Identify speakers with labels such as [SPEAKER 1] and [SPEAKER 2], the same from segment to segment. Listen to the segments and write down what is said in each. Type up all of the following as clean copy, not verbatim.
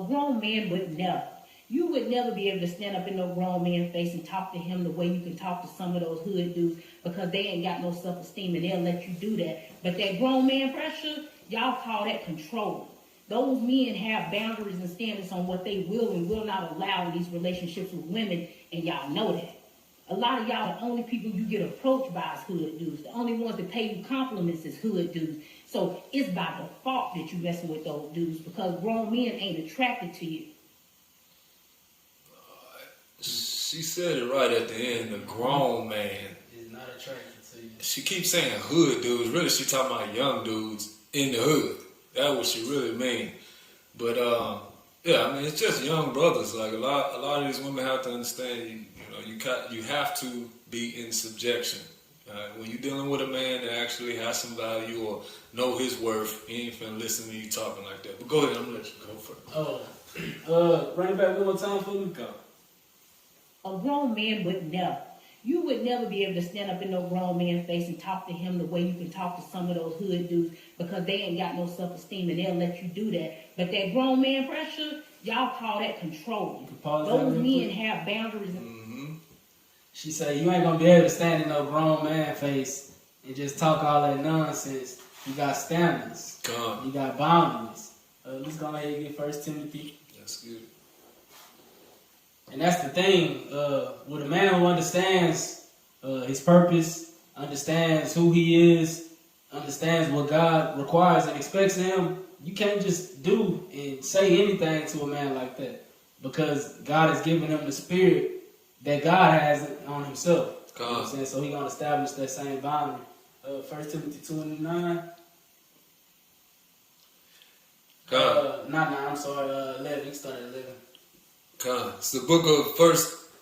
[SPEAKER 1] grown man would never. You would never be able to stand up in no grown man's face and talk to him the way you can talk to some of those hood dudes because they ain't got no self-esteem and they'll let you do that. But that grown man pressure, y'all call that control. Those men have boundaries and standards on what they will and will not allow in these relationships with women, and y'all know that. A lot of y'all, the only people you get approached by is hood dudes. The only ones that pay you compliments is hood dudes. So it's by default that you messing with those dudes because grown men ain't attracted to you.
[SPEAKER 2] She said it right at the end. The grown man
[SPEAKER 3] is not attracted to you.
[SPEAKER 2] She keeps saying hood dudes. Really, she talking about young dudes in the hood. That's what she really mean. But yeah, I mean, it's just young brothers. Like a lot of these women have to understand. You have to be in subjection. When you're dealing with a man that actually has some value or know his worth, he ain't finna listen to you talking like that. But go ahead, I'm gonna let you go first.
[SPEAKER 3] Bring it back one more time for me. Go.
[SPEAKER 1] A grown man would never. You would never be able to stand up in no grown man's face and talk to him the way you can talk to some of those hood dudes because they ain't got no self-esteem and they'll let you do that. But that grown man pressure, y'all call that control. Those men have boundaries.
[SPEAKER 3] She said, you ain't going to be able to stand in no grown man face and just talk all that nonsense. You got standards. You got boundaries. Let's go ahead and get 1 Timothy.
[SPEAKER 2] That's good.
[SPEAKER 3] And that's the thing, with a man who understands his purpose, understands who he is, understands what God requires and expects of him, you can't just do and say anything to a man like that because God has given him the spirit that God has on himself. You know what I'm saying? So he's going to establish that same boundary. 1 Timothy 2:9. 11. You started 11.
[SPEAKER 2] It's the book of 1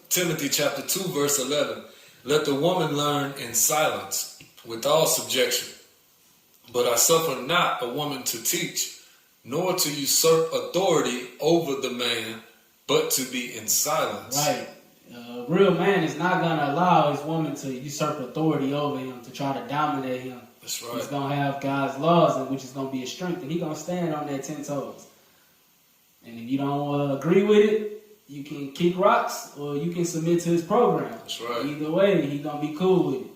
[SPEAKER 2] Timothy chapter 2 verse 11. Let the woman learn in silence with all subjection. But I suffer not a woman to teach, nor to usurp authority over the man, but to be in silence.
[SPEAKER 3] Right. A real man is not going to allow his woman to usurp authority over him, to try to dominate him.
[SPEAKER 2] That's right.
[SPEAKER 3] He's going to have God's laws, which is going to be a strength, and he's going to stand on that 10 toes. And if you don't agree with it, you can kick rocks or you can submit to his program.
[SPEAKER 2] That's right.
[SPEAKER 3] Either way, he's going to be cool with it.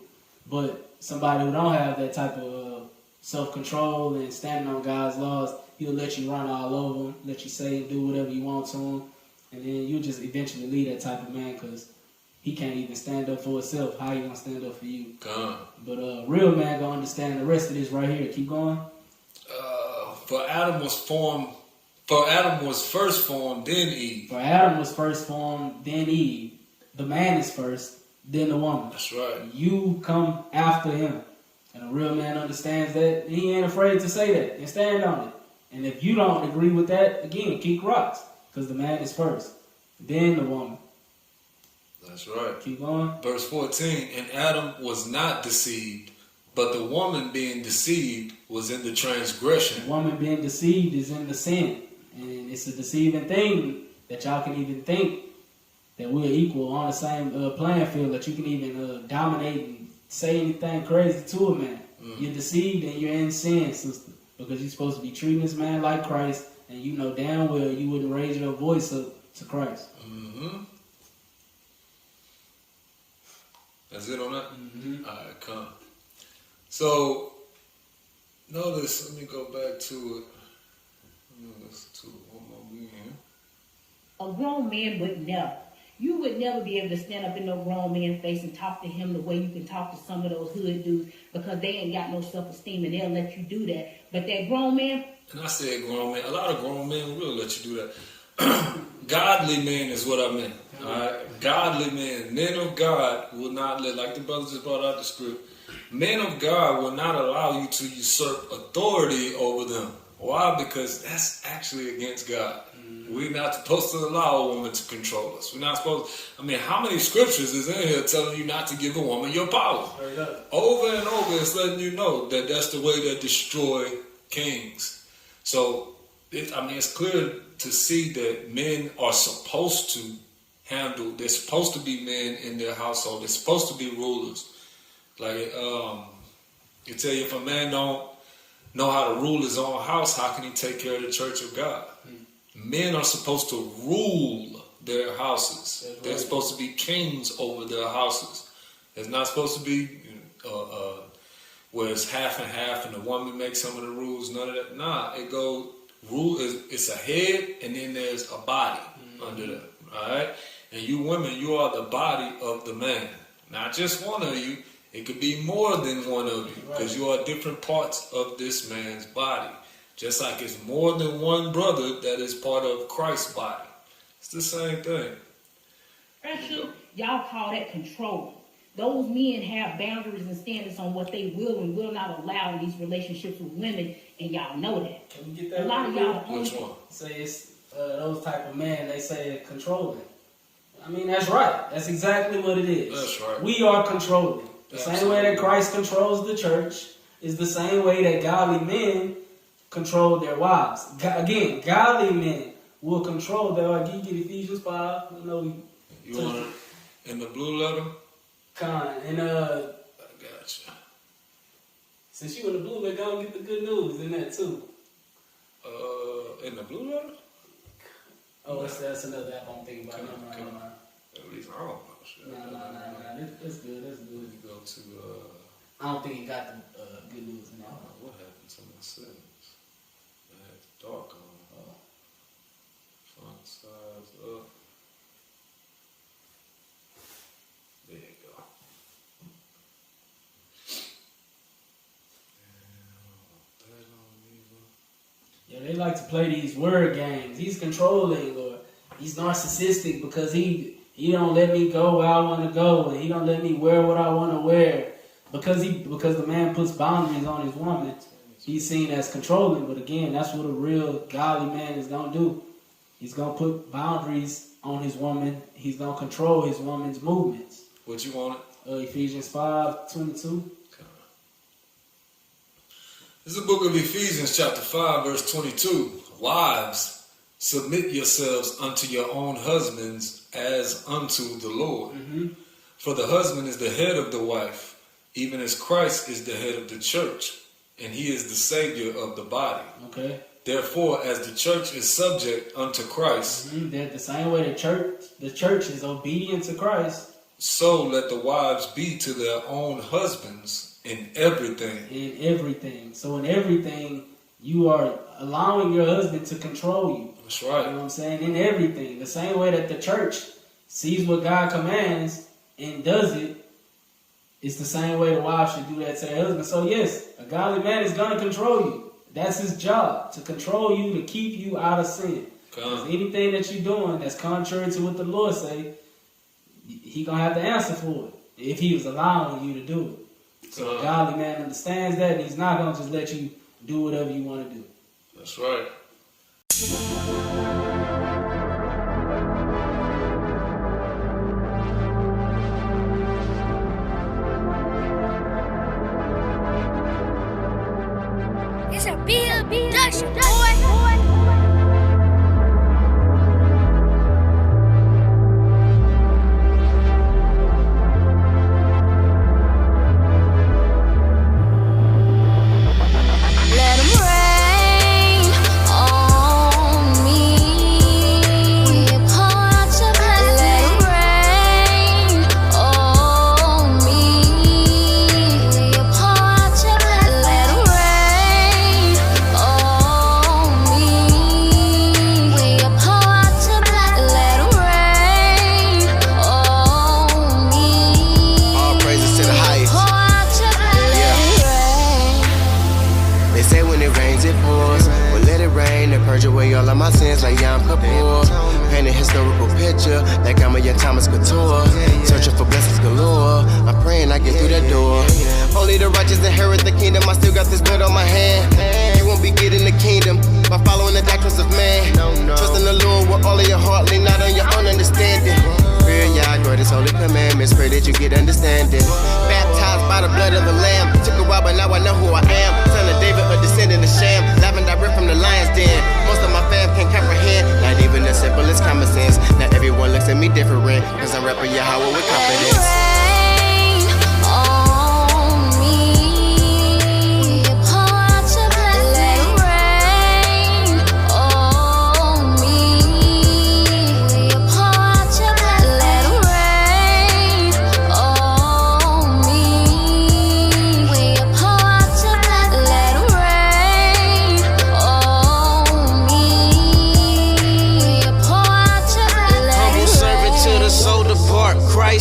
[SPEAKER 3] But somebody who don't have that type of self-control and standing on God's laws, he'll let you run all over him, let you say and do whatever you want to him. And then you'll just eventually leave that type of man because he can't even stand up for himself. How he going to stand up for you? But a real man going to understand the rest of this right here. Keep going.
[SPEAKER 2] For Adam was first formed, then Eve.
[SPEAKER 3] For Adam was first formed, then Eve. The man is first, then the woman.
[SPEAKER 2] That's right.
[SPEAKER 3] You come after him. And a real man understands that. He ain't afraid to say that and stand on it. And if you don't agree with that, again, kick rocks. Because the man is first, then the woman.
[SPEAKER 2] That's right.
[SPEAKER 3] Keep going.
[SPEAKER 2] Verse 14, and Adam was not deceived, but the woman being deceived was in the transgression.
[SPEAKER 3] The woman being deceived is in the sin. And it's a deceiving thing that y'all can even think that we're equal on the same playing field, that you can even dominate and say anything crazy to a man. You're deceived and you're in sin, sister, because you're supposed to be treating this man like Christ, and you know damn well you wouldn't raise your voice up to Christ.
[SPEAKER 2] That's it on that? All right, come. So, notice, let me go back to it.
[SPEAKER 1] A grown man would never. You would never be able to stand up in no grown man's face and talk to him the way you can talk to some of those hood dudes because they ain't got no self-esteem and they'll let you do that. But that grown man...
[SPEAKER 2] And I said grown man. A lot of grown men will let you do that. Godly men is what I meant. All right? Godly men. Men of God will not let, like the brother just brought out the script, men of God will not allow you to usurp authority over them. Why? Because that's actually against God. We're not supposed to allow a woman to control us. We're not supposed. I mean, how many scriptures is in here telling you not to give a woman your power? Over and over, it's letting you know that that's the way that destroy kings. So, it's clear to see that men are supposed to handle. They're supposed to be men in their household. They're supposed to be rulers. Like you tell you, if a man don't know how to rule his own house, how can he take care of the church of God? Men are supposed to rule their houses.
[SPEAKER 3] That's
[SPEAKER 2] They're
[SPEAKER 3] right.
[SPEAKER 2] supposed to be kings over their houses. It's not supposed to be where it's half and half and the woman makes some of the rules, none of that. Nah, it goes, it's a head and then there's a body under that, all right? And you women, you are the body of the man. Not just one of you. It could be more than one of you because you are different parts of this man's body. Just like it's more than one brother that is part of Christ's body. It's the same thing.
[SPEAKER 1] Pressure, y'all call that control. Those men have boundaries and standards on what they will and will not allow in these relationships with women, and y'all know that.
[SPEAKER 3] Can we get that?
[SPEAKER 1] A lot of y'all
[SPEAKER 2] Which one?
[SPEAKER 3] Say it's those type of men. They say controlling. I mean, that's right. That's exactly what it is.
[SPEAKER 2] That's right.
[SPEAKER 3] We are controlling. The same way that Christ controls the church is the same way that godly men control their wives. Again, godly men will control their wives. You get Ephesians 5. You know,
[SPEAKER 2] You want it in the blue letter?
[SPEAKER 3] and
[SPEAKER 2] I got you.
[SPEAKER 3] since you in the blue, they're gonna get the good news in that too.
[SPEAKER 2] In the blue letter?
[SPEAKER 3] Oh, that's another app I'm thinking about.
[SPEAKER 2] Okay.
[SPEAKER 3] Never mind.
[SPEAKER 2] At least I don't know. Shit.
[SPEAKER 3] Nah. That's good. That's good.
[SPEAKER 2] You go to,
[SPEAKER 3] I don't think it got the good news in there.
[SPEAKER 2] what happened to my settings? I had the dark on. Font size up. There you go. That don't even.
[SPEAKER 3] Yeah, they like to play these word games. He's controlling or he's narcissistic because he don't let me go where I want to go and he don't let me wear what I want to wear because the man puts boundaries on his woman. He's seen as controlling, but again, that's what a real godly man is gonna do. He's gonna put boundaries on his woman. He's gonna control his woman's movements.
[SPEAKER 2] What you wanted?
[SPEAKER 3] Ephesians 5:22.
[SPEAKER 2] This is the book of Ephesians chapter 5 verse 22. Wives, submit yourselves unto your own husbands as unto the Lord. For the husband is the head of the wife, even as Christ is the head of the church, and he is the Savior of the body.
[SPEAKER 3] Okay.
[SPEAKER 2] Therefore, as the church is subject unto Christ,
[SPEAKER 3] They're the same way the church is obedient to Christ.
[SPEAKER 2] so let the wives be to their own husbands in everything.
[SPEAKER 3] In everything. So in everything, you are allowing your husband to control you.
[SPEAKER 2] That's
[SPEAKER 3] You know
[SPEAKER 2] right.
[SPEAKER 3] what I'm saying? In everything. The same way that the church sees what God commands and does it, it's the same way the wife should do that to her husband. So yes, a godly man is going to control you. That's his job, to control you, to keep you out of sin. Because anything that you're doing that's contrary to what the Lord say, he going to have to answer for it if he was allowing you to do it. So a godly man understands that, and he's not going to just let you do whatever you want to do.
[SPEAKER 2] That's right.
[SPEAKER 4] It's a big production, boy. Let 'em rain on me. We pour out your blessings. Let 'em rain on me. We pour out your blessings. Let 'em rain on me. We pour out your blessings. Let 'em rain on me.
[SPEAKER 5] All praises to the highest.
[SPEAKER 4] Pour out your blessings. Let it rain.
[SPEAKER 5] They say when it rains, it pours. Well, let it rain and purge away all of my sins like Yom Kippur. Paint a historical picture like I'm a young Thomas Couture. Searching for blessings galore. I'm praying I get through that door. Only the righteous inherit the kingdom. I still got this blood on my hand. You won't be getting the kingdom by following the doctrines of man. Trust in the Lord with all of your heart, lean not on your own understanding. Fear Yahweh, His holy commandments. Pray that you get understanding. Baptized by the blood of the Lamb. Took a while, but now I know who I am. Son of David, a descendant of Shem. Live and direct from the lion's den. Most of my fam can't comprehend. Not even the simplest common sense. Not everyone looks at me different. Cause I'm rapping Yahweh with confidence.
[SPEAKER 4] Rain on me. We pour out your blessings. Let 'em rain on me.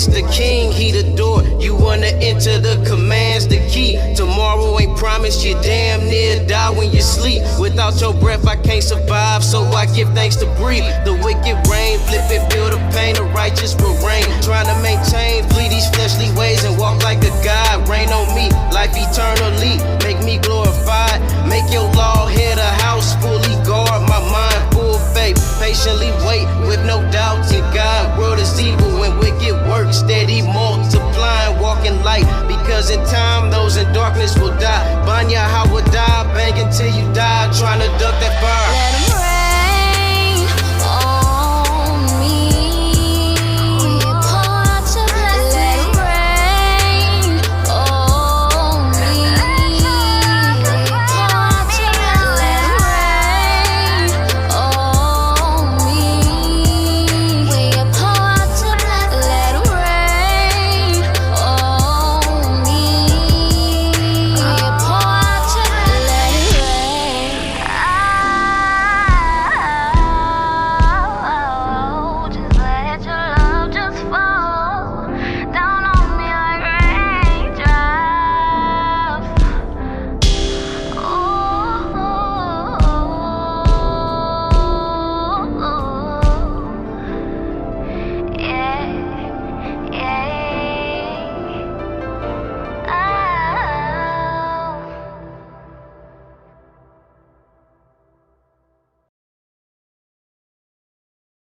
[SPEAKER 5] Christ the King, he the door. You wanna enter the commands, the key. Tomorrow ain't promised, you damn near die when you sleep. Without your breath, I can't survive, so I give thanks to breathe. The wicked reign, flip it, feel the pain, the righteous will reign. Trying to maintain, flee these fleshly ways and walk like a God. Reign on me, life eternally, make me glorified. Make your law hear the house, fully guard my mind, full faith. Patiently wait with no doubts in God. World is evil and wicked work, steady multiplying, walking light. Because in time, those in darkness will die. Banya, how would die, bang until you die, trying to duck that fire.
[SPEAKER 4] Let 'em